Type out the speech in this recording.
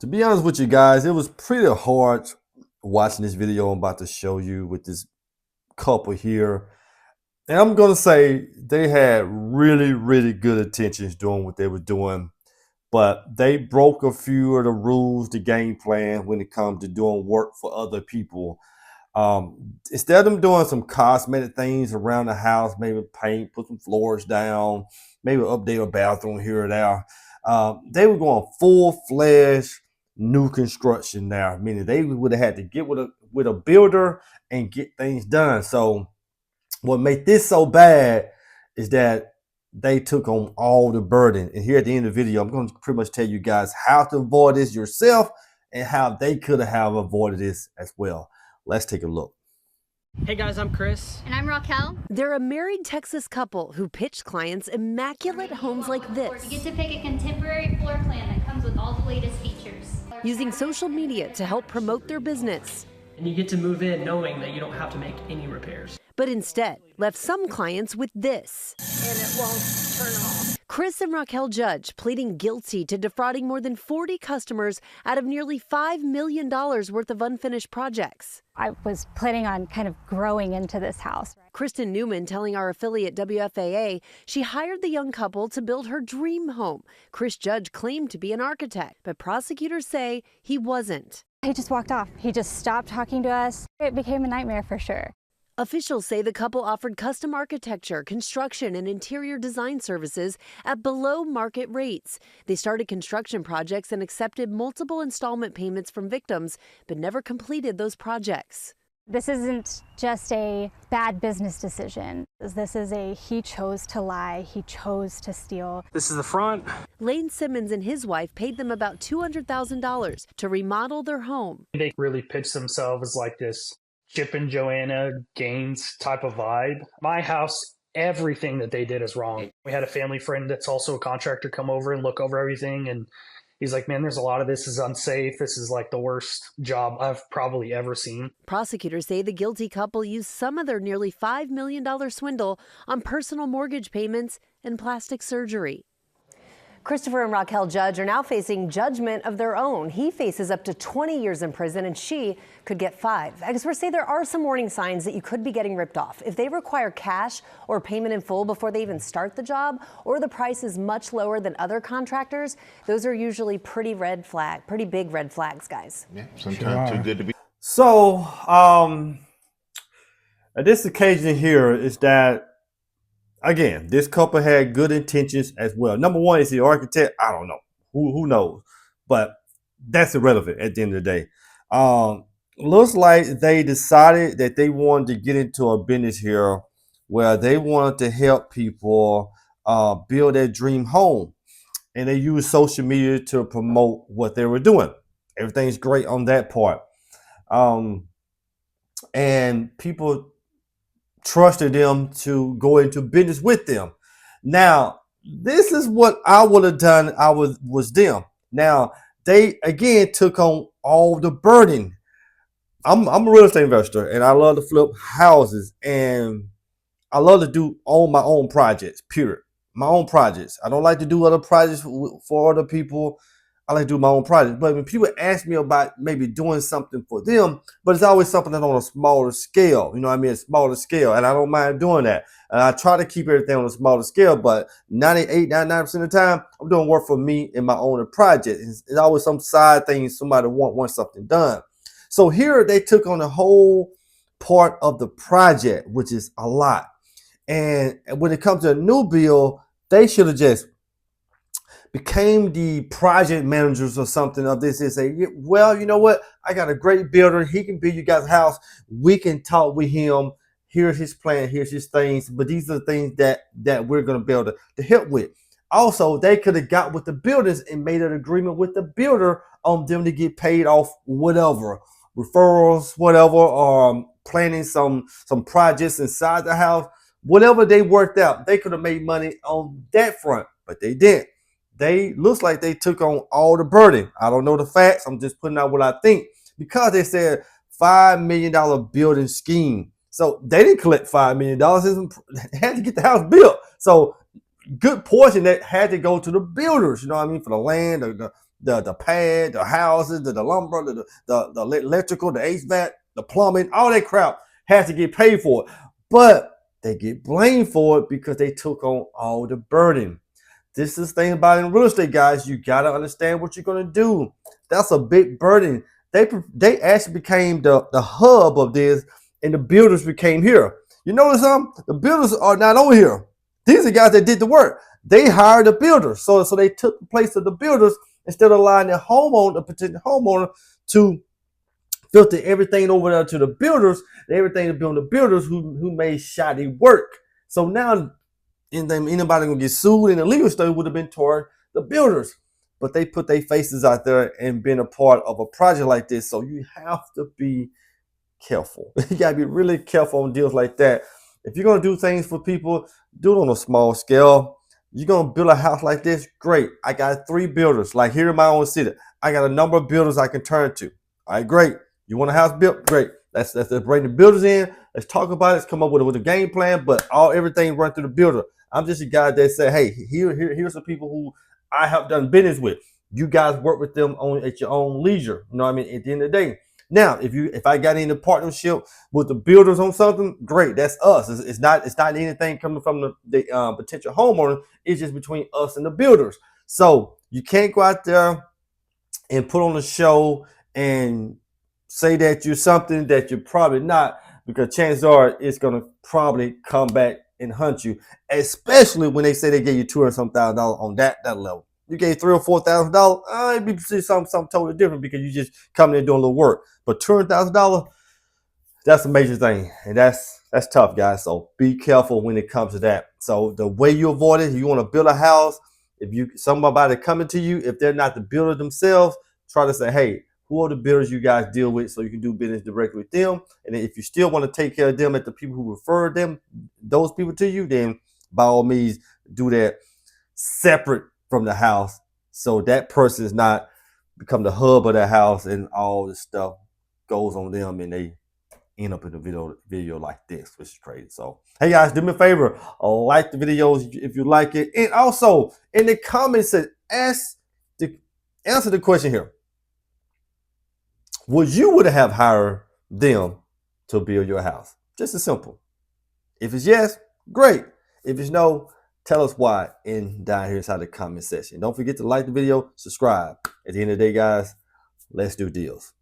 To be honest with you guys, it was pretty hard watching this video I'm about to show you with this couple here. And I'm going to say they had really, really good intentions doing what they were doing, but they broke a few of the rules, the game plan when it comes to doing work for other people. Instead of them doing some cosmetic things around the house, maybe paint, put some floors down, maybe update a bathroom here or there, they were going full-fledged new construction now, meaning they would have had to get with a builder and get things done. So what made this so bad is that they took on all the burden. And here at the end of the video, I'm going to pretty much tell you guys how to avoid this yourself and how they could have avoided this as well. Let's take a look. Hey guys, I'm Chris. And I'm Raquel. They're a married Texas couple who pitched clients immaculate homes like this. You get to pick a contemporary floor plan that comes with all the latest features. Using social media to help promote their business. And you get to move in knowing that you don't have to make any repairs. But instead, left some clients with this. And it won't turn off. Chris and Raquel Judge pleading guilty to defrauding more than 40 customers out of nearly $5 million worth of unfinished projects. I was planning on kind of growing into this house. Kristen Newman telling our affiliate WFAA she hired the young couple to build her dream home. Chris Judge claimed to be an architect, but prosecutors say he wasn't. He just walked off. He just stopped talking to us. It became a nightmare for sure. Officials say the couple offered custom architecture, construction, and interior design services at below market rates. They started construction projects and accepted multiple installment payments from victims, but never completed those projects. This isn't just a bad business decision. This is he chose to lie. He chose to steal. This is the front. Lane Simmons and his wife paid them about $200,000 to remodel their home. They really pitched themselves as like this Chip and Joanna Gaines type of vibe. My house, everything that they did is wrong. We had a family friend that's also a contractor come over and look over everything, and he's like, man, there's a lot of this is unsafe. This is like the worst job I've probably ever seen. Prosecutors say the guilty couple used some of their nearly $5 million swindle on personal mortgage payments and plastic surgery. Christopher and Raquel Judge are now facing judgment of their own. He faces up to 20 years in prison and she could get 5. Experts say there are some warning signs that you could be getting ripped off. If they require cash or payment in full before they even start the job, or the price is much lower than other contractors, those are usually pretty big red flags, guys. Yeah, sometimes too good to be. So, at this occasion here is that, again, this couple had good intentions as well. Number one, is the architect? I don't know. Who knows? But that's irrelevant at the end of the day. Looks like they decided that they wanted to get into a business here where they wanted to help people build their dream home. And they used social media to promote what they were doing. Everything's great on that part. And people trusted them to go into business with them. Now, this is what I would have done. I was them. Now, they again took on all the burden. I'm a real estate investor, and I love to flip houses, and I love to own my own projects. Period. My own projects. I don't like to do other projects for other people. I like to do my own project. But when people ask me about maybe doing something for them, but it's always something that's on a smaller scale. You know what I mean? A smaller scale. And I don't mind doing that. And I try to keep everything on a smaller scale. But 99% of the time, I'm doing work for me in my own project. It's always some side thing somebody wants something done. So here they took on the whole part of the project, which is a lot. And when it comes to a new build, they should have just became the project managers or something of this and say, well, you know what? I got a great builder. He can build you guys a house. We can talk with him. Here's his plan. Here's his things. But these are the things that we're going to be able to help with. Also, they could have got with the builders and made an agreement with the builder on them to get paid off whatever. Referrals, whatever, planning some projects inside the house. Whatever they worked out, they could have made money on that front, but they didn't. They looks like they took on all the burden. I don't know the facts. I'm just putting out what I think because they said $5 million building scheme. So they didn't collect $5 million. They had to get the house built. So good portion that had to go to the builders. You know what I mean? For the land, the pad, the houses, the lumber, the electrical, the HVAC, the plumbing, all that crap has to get paid for it. But they get blamed for it because they took on all the burden. This is the thing about in real estate, guys. You got to understand what you're going to do. That's a big burden. They actually became the hub of this, and the builders became here. You notice something? The builders are not over here. These are the guys that did the work. They hired the builders. So they took the place of the builders instead of allowing the potential homeowner to filter everything over there to the builders, everything to build the builders who made shoddy work. So now anybody gonna get sued in the legal study would have been toward the builders. But they put their faces out there and been a part of a project like this. So you have to be careful. You gotta be really careful on deals like that. If you're gonna do things for people, do it on a small scale. You're gonna build a house like this, great. I got 3 builders, like here in my own city. I got a number of builders I can turn to. All right, great. You want a house built? Great. Let's bring the builders in. Let's talk about it. Let's come up with a game plan. But everything run through the builder. I'm just a guy that say, hey, here's some people who I have done business with. You guys work with them at your own leisure. You know what I mean? At the end of the day. Now, if I got in a partnership with the builders on something, great. That's us. It's not anything coming from the potential homeowner. It's just between us and the builders. So you can't go out there and put on a show and say that you're something that you're probably not, because chances are it's going to probably come back and hunt you, especially when they say they gave you $200,000 on that level. You gave $3,000 or $4,000, it'd be something totally different because you just coming in doing a little work. But $200,000, that's a major thing, and that's tough, guys. So be careful when it comes to that. So the way you avoid it, you want to build a house. If somebody coming to you, if they're not the builder themselves, try to say, hey, who are the builders you guys deal with, so you can do business directly with them. And if you still want to take care of them at the people who refer those people to you, then by all means do that separate from the house, so that person is not become the hub of the house and all this stuff goes on them and they end up in a video like this, which is crazy. So hey guys, do me a favor, like the videos if you like it, and also in the comments answer the question here. Would you have hired them to build your house? Just as simple. If it's yes, great. If it's no, tell us why down here inside the comment section. Don't forget to like the video, subscribe. At the end of the day, guys, let's do deals.